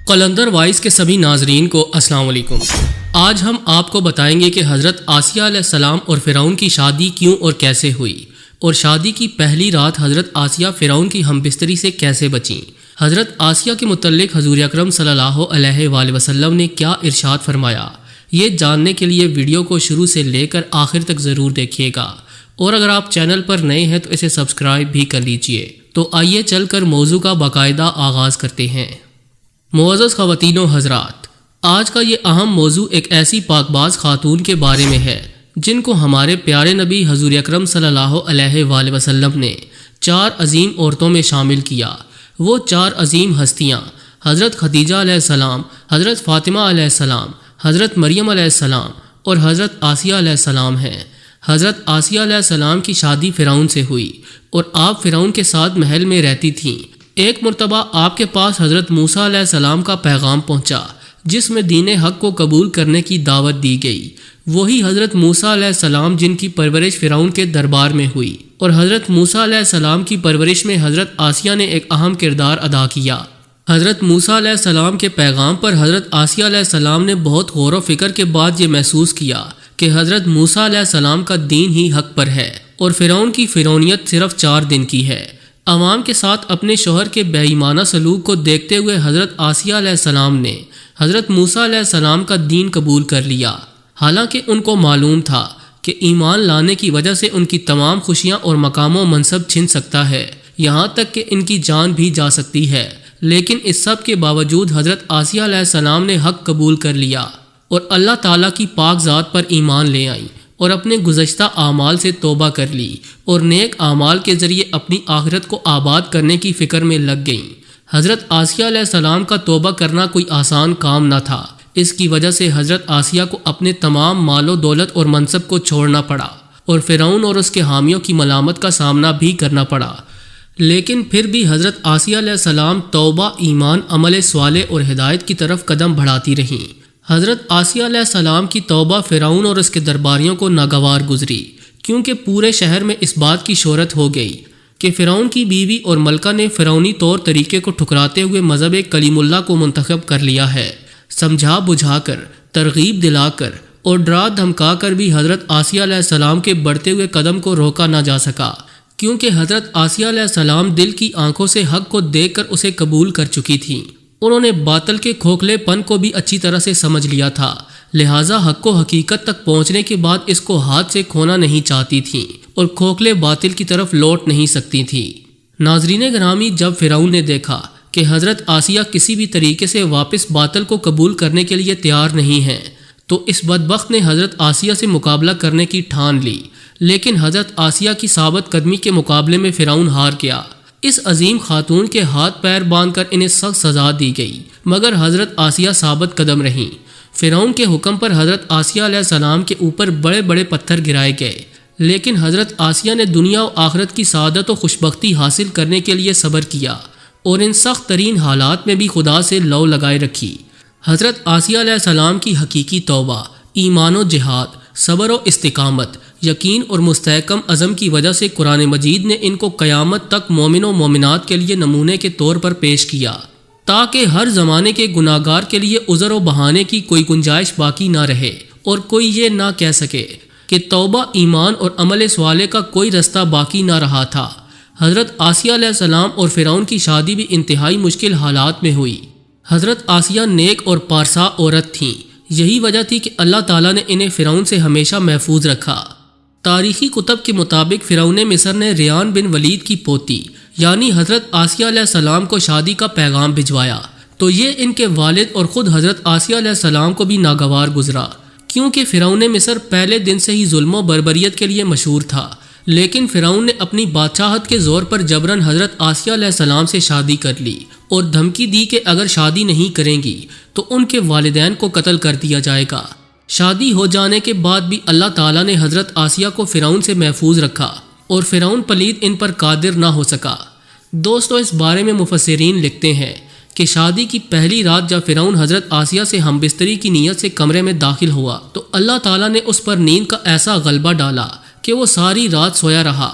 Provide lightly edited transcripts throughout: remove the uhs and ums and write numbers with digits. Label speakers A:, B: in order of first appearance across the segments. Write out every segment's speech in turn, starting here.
A: Qalandar voice کے سبھی ناظرین کو السلام علیکم۔ آج ہم آپ کو بتائیں گے کہ حضرت آسیہ علیہ السلام اور فرعون کی شادی کیوں اور کیسے ہوئی، اور شادی کی پہلی رات حضرت آسیہ فرعون کی ہم بستری سے کیسے بچیں۔ حضرت آسیہ کے متعلق حضور اکرم صلی اللہ علیہ وآلہ وسلم نے کیا ارشاد فرمایا، یہ جاننے کے لیے ویڈیو کو شروع سے لے کر آخر تک ضرور دیکھیے گا، اور اگر آپ چینل پر نئے ہیں تو اسے سبسکرائب بھی کر لیجئے۔ تو آئیے چل کر موضوع کا باقاعدہ آغاز کرتے ہیں۔ معزز خواتین و حضرات، آج کا یہ اہم موضوع ایک ایسی پاک باز خاتون کے بارے میں ہے جن کو ہمارے پیارے نبی حضور اکرم صلی اللہ علیہ وآلہ وسلم نے 4 عظیم عورتوں میں شامل کیا۔ وہ 4 عظیم ہستیاں حضرت خدیجہ علیہ السلام، حضرت فاطمہ علیہ السلام، حضرت مریم علیہ السلام اور حضرت آسیہ علیہ السلام ہیں۔ حضرت آسیہ علیہ السلام کی شادی فرعون سے ہوئی اور آپ فرعون کے ساتھ محل میں رہتی تھیں۔ ایک مرتبہ آپ کے پاس حضرت موسیٰ علیہ السلام کا پیغام پہنچا جس میں دین حق کو قبول کرنے کی دعوت دی گئی۔ وہی حضرت موسیٰ علیہ السلام جن کی پرورش فرعون کے دربار میں ہوئی، اور حضرت موسیٰ علیہ السلام کی پرورش میں حضرت آسیہ نے ایک اہم کردار ادا کیا۔ حضرت موسیٰ علیہ السلام کے پیغام پر حضرت آسیہ علیہ السلام نے بہت غور و فکر کے بعد یہ محسوس کیا کہ حضرت موسیٰ علیہ السلام کا دین ہی حق پر ہے اور فرعون کی فرعونیت صرف 4 دن کی ہے۔ عوام کے ساتھ اپنے شوہر کے بے ایمانہ سلوک کو دیکھتے ہوئے حضرت آسیہ علیہ السلام نے حضرت موسیٰ علیہ السلام کا دین قبول کر لیا، حالانکہ ان کو معلوم تھا کہ ایمان لانے کی وجہ سے ان کی تمام خوشیاں اور مقام و منصب چھن سکتا ہے، یہاں تک کہ ان کی جان بھی جا سکتی ہے۔ لیکن اس سب کے باوجود حضرت آسیہ علیہ السلام نے حق قبول کر لیا اور اللہ تعالیٰ کی پاک ذات پر ایمان لے آئیں اور اپنے گزشتہ اعمال سے توبہ کر لی اور نیک اعمال کے ذریعے اپنی آخرت کو آباد کرنے کی فکر میں لگ گئیں۔ حضرت آسیہ علیہ السلام کا توبہ کرنا کوئی آسان کام نہ تھا، اس کی وجہ سے حضرت آسیہ کو اپنے تمام مال و دولت اور منصب کو چھوڑنا پڑا اور فرعون اور اس کے حامیوں کی ملامت کا سامنا بھی کرنا پڑا۔ لیکن پھر بھی حضرت آسیہ علیہ السلام توبہ، ایمان، عمل صالح اور ہدایت کی طرف قدم بڑھاتی رہیں۔ حضرت آسیہ علیہ السلام کی توبہ فرعون اور اس کے درباریوں کو ناگوار گزری، کیونکہ پورے شہر میں اس بات کی شہرت ہو گئی کہ فرعون کی بیوی اور ملکہ نے فرعونی طور طریقے کو ٹھکراتے ہوئے مذہب کلیم اللہ کو منتخب کر لیا ہے۔ سمجھا بجھا کر، ترغیب دلا کر اور ڈرا دھمکا کر بھی حضرت آسیہ علیہ السلام کے بڑھتے ہوئے قدم کو روکا نہ جا سکا، کیونکہ حضرت آسیہ علیہ السلام دل کی آنکھوں سے حق کو دیکھ کر اسے قبول کر چکی تھیں۔ انہوں نے باطل کے کھوکھلے پن کو بھی اچھی طرح سے سمجھ لیا تھا، لہٰذا حق و حقیقت تک پہنچنے کے بعد اس کو ہاتھ سے کھونا نہیں چاہتی تھیں اور کھوکھلے باطل کی طرف لوٹ نہیں سکتی تھیں۔ ناظرین گرامی، جب فرعون نے دیکھا کہ حضرت آسیہ کسی بھی طریقے سے واپس باطل کو قبول کرنے کے لیے تیار نہیں ہیں، تو اس بدبخت نے حضرت آسیہ سے مقابلہ کرنے کی ٹھان لی۔ لیکن حضرت آسیہ کی ثابت قدمی کے مقابلے میں فرعون ہار گیا۔ اس عظیم خاتون کے ہاتھ پیر باندھ کر انہیں سخت سزا دی گئی، مگر حضرت آسیہ ثابت قدم رہیں۔ فرعون کے حکم پر حضرت آسیہ علیہ السلام کے اوپر بڑے بڑے پتھر گرائے گئے، لیکن حضرت آسیہ نے دنیا و آخرت کی سعادت و خوشبختی حاصل کرنے کے لیے صبر کیا اور ان سخت ترین حالات میں بھی خدا سے لو لگائے رکھی۔ حضرت آسیہ علیہ السلام کی حقیقی توبہ، ایمان و جہاد، صبر و استقامت، یقین اور مستحکم عزم کی وجہ سے قرآن مجید نے ان کو قیامت تک مومن و مومنات کے لیے نمونے کے طور پر پیش کیا، تاکہ ہر زمانے کے گناہگار کے لیے عذر و بہانے کی کوئی گنجائش باقی نہ رہے اور کوئی یہ نہ کہہ سکے کہ توبہ، ایمان اور عمل صالح کا کوئی رستہ باقی نہ رہا تھا۔ حضرت آسیہ علیہ السلام اور فرعون کی شادی بھی انتہائی مشکل حالات میں ہوئی۔ حضرت آسیہ نیک اور پارسا عورت تھیں، یہی وجہ تھی کہ اللہ تعالیٰ نے انہیں فرعون سے ہمیشہ محفوظ رکھا۔ تاریخی کتب کے مطابق فرعون مصر نے ریان بن ولید کی پوتی یعنی حضرت آسیہ علیہ السلام کو شادی کا پیغام بھجوایا، تو یہ ان کے والد اور خود حضرت آسیہ علیہ السلام کو بھی ناگوار گزرا، کیونکہ فرعون مصر پہلے دن سے ہی ظلم و بربریت کے لیے مشہور تھا۔ لیکن فرعون نے اپنی بادشاہت کے زور پر جبراً حضرت آسیہ علیہ السلام سے شادی کر لی اور دھمکی دی کہ اگر شادی نہیں کریں گی تو ان کے والدین کو قتل کر دیا جائے گا۔ شادی ہو جانے کے بعد بھی اللہ تعالیٰ نے حضرت آسیہ کو فرعون سے محفوظ رکھا اور فرعون پلید ان پر قادر نہ ہو سکا۔ دوستو، اس بارے میں مفسرین لکھتے ہیں کہ شادی کی پہلی رات جب فرعون حضرت آسیہ سے ہم بستری کی نیت سے کمرے میں داخل ہوا تو اللہ تعالیٰ نے اس پر نیند کا ایسا غلبہ ڈالا کہ وہ ساری رات سویا رہا۔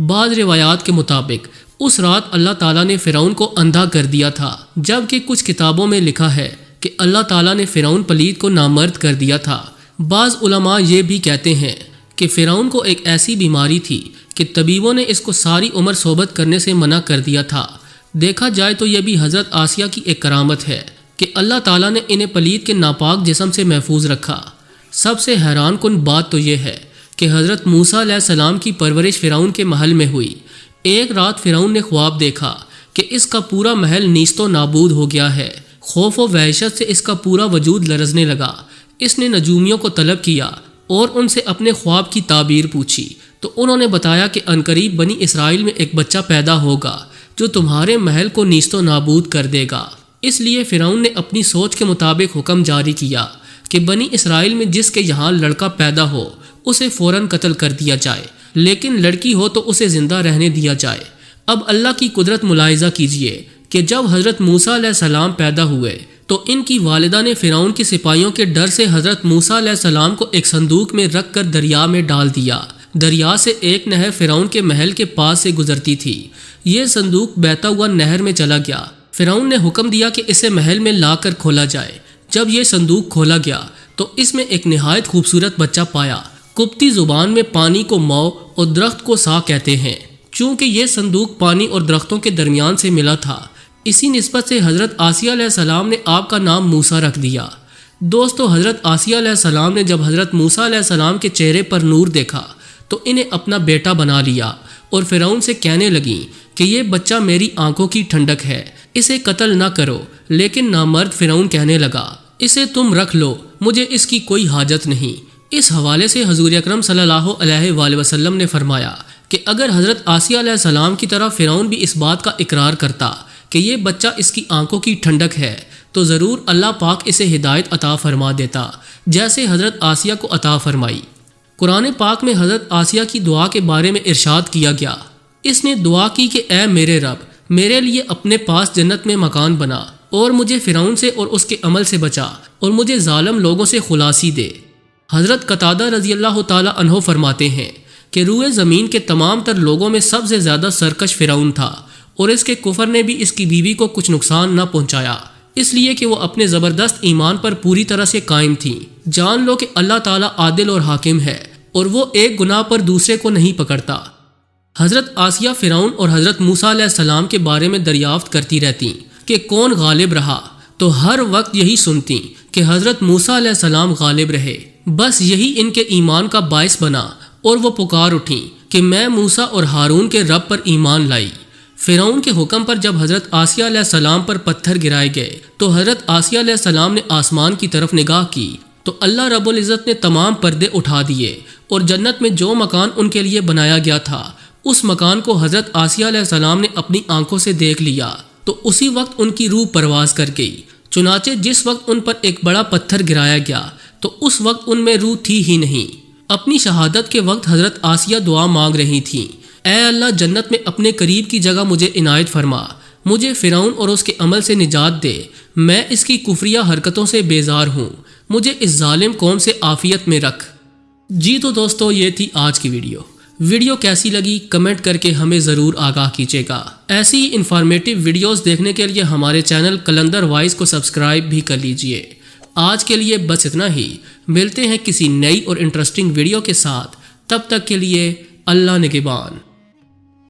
A: بعض روایات کے مطابق اس رات اللہ تعالیٰ نے فرعون کو اندھا کر دیا تھا، جبکہ کچھ کتابوں میں لکھا ہے کہ اللہ تعالیٰ نے فرعون پلید کو نامرد کر دیا تھا۔ بعض علماء یہ بھی کہتے ہیں کہ فرعون کو ایک ایسی بیماری تھی کہ طبیبوں نے اس کو ساری عمر صحبت کرنے سے منع کر دیا تھا۔ دیکھا جائے تو یہ بھی حضرت آسیہ کی ایک کرامت ہے کہ اللہ تعالیٰ نے انہیں پلید کے ناپاک جسم سے محفوظ رکھا۔ سب سے حیران کن بات تو یہ ہے کہ حضرت موسیٰ علیہ السلام کی پرورش فرعون کے محل میں ہوئی۔ ایک رات فرعون نے خواب دیکھا کہ اس کا پورا محل نیست و نابود ہو گیا ہے۔ خوف و وحشت سے اس کا پورا وجود لرزنے لگا۔ اس نے نجومیوں کو طلب کیا اور ان سے اپنے خواب کی تعبیر پوچھی تو انہوں نے بتایا کہ عنقریب بنی اسرائیل میں ایک بچہ پیدا ہوگا جو تمہارے محل کو نیست و نابود کر دے گا۔ اس لیے فرعون نے اپنی سوچ کے مطابق حکم جاری کیا کہ بنی اسرائیل میں جس کے یہاں لڑکا پیدا ہو اسے فوراً قتل کر دیا جائے، لیکن لڑکی ہو تو اسے زندہ رہنے دیا جائے۔ اب اللہ کی قدرت ملاحظہ کیجئے کہ جب حضرت موسیٰ علیہ السلام پیدا ہوئے تو ان کی والدہ نے فرعون کے سپاہیوں کے ڈر سے حضرت موسیٰ علیہ السلام کو ایک صندوق میں رکھ کر دریا میں ڈال دیا۔ دریا سے ایک نہر فرعون کے محل کے پاس سے گزرتی تھی۔ یہ صندوق بہتا ہوا نہر میں چلا گیا۔ فرعون نے حکم دیا کہ اسے محل میں لا کر کھولا جائے۔ جب یہ صندوق کھولا گیا تو اس میں ایک نہایت خوبصورت بچہ پایا۔ قبطی زبان میں پانی کو مو اور درخت کو سا کہتے ہیں۔ چونکہ یہ صندوق پانی اور درختوں کے درمیان سے ملا تھا، اسی نسبت سے حضرت آسیہ علیہ السلام نے آپ کا نام موسیٰ رکھ دیا۔ دوستو، حضرت آسیہ علیہ السلام نے جب حضرت موسیٰ علیہ السلام کے چہرے پر نور دیکھا تو انہیں اپنا بیٹا بنا لیا اور فرعون سے کہنے لگیں کہ یہ بچہ میری آنکھوں کی ٹھنڈک ہے، اسے قتل نہ کرو۔ لیکن نامرد فرعون کہنے لگا، اسے تم رکھ لو، مجھے اس کی کوئی حاجت نہیں۔ اس حوالے سے حضور اکرم صلی اللہ علیہ وآلہ وسلم نے فرمایا کہ اگر حضرت آسیہ علیہ السلام کی طرح فرعون بھی اس بات کا اقرار کرتا کہ یہ بچہ اس کی آنکھوں کی ٹھنڈک ہے تو ضرور اللہ پاک اسے ہدایت عطا فرما دیتا، جیسے حضرت آسیہ کو عطا فرمائی۔ قرآن پاک میں حضرت آسیہ کی دعا کے بارے میں ارشاد کیا گیا، اس نے دعا کی کہ اے میرے رب، میرے لیے اپنے پاس جنت میں مکان بنا اور مجھے فرعون سے اور اس کے عمل سے بچا اور مجھے ظالم لوگوں سے خلاصی دے۔ حضرت قتادہ رضی اللہ تعالی عنہ فرماتے ہیں کہ روئے زمین کے تمام تر لوگوں میں سب سے زیادہ سرکش فرعون تھا اور اس کے کفر نے بھی اس کی بیوی کو کچھ نقصان نہ پہنچایا، اس لیے کہ وہ اپنے زبردست ایمان پر پوری طرح سے قائم تھیں۔ جان لو کہ اللہ تعالیٰ عادل اور حاکم ہے اور وہ ایک گناہ پر دوسرے کو نہیں پکڑتا۔ حضرت آسیہ فرعون اور حضرت موسیٰ علیہ السلام کے بارے میں دریافت کرتی رہتی کہ کون غالب رہا، تو ہر وقت یہی سنتی کہ حضرت موسیٰ علیہ السلام غالب رہے۔ بس یہی ان کے ایمان کا باعث بنا اور وہ پکار اٹھیں کہ میں موسیٰ اور ہارون کے رب پر ایمان لائی۔ فرعون کے حکم پر جب حضرت آسیہ علیہ السلام پر پتھر گرائے گئے تو حضرت آسیہ علیہ السلام نے آسمان کی طرف نگاہ کی تو اللہ رب العزت نے تمام پردے اٹھا دیے اور جنت میں جو مکان ان کے لیے بنایا گیا تھا اس مکان کو حضرت آسیہ علیہ السلام نے اپنی آنکھوں سے دیکھ لیا تو اسی وقت ان کی روح پرواز کر گئی۔ چنانچہ جس وقت ان پر ایک بڑا پتھر گرایا گیا تو اس وقت ان میں روح تھی ہی نہیں۔ اپنی شہادت کے وقت حضرت آسیہ دعا مانگ رہی تھیں، اے اللہ، جنت میں اپنے قریب کی جگہ مجھے عنایت فرما، مجھے فرعون اور اس کے عمل سے نجات دے، میں اس کی کفریہ حرکتوں سے بیزار ہوں، مجھے اس ظالم قوم سے عافیت میں رکھ۔ جی تو دوستو، یہ تھی آج کی ویڈیو کیسی لگی کمنٹ کر کے ہمیں ضرور آگاہ کیجیے گا۔ ایسی ہی انفارمیٹیو ویڈیوز دیکھنے کے لیے ہمارے چینل قلندر وائس کو سبسکرائب بھی کر لیجئے۔ آج کے لیے بس اتنا ہی، ملتے ہیں کسی نئی اور انٹرسٹنگ ویڈیو کے ساتھ، تب تک کے لیے اللہ نگہبان۔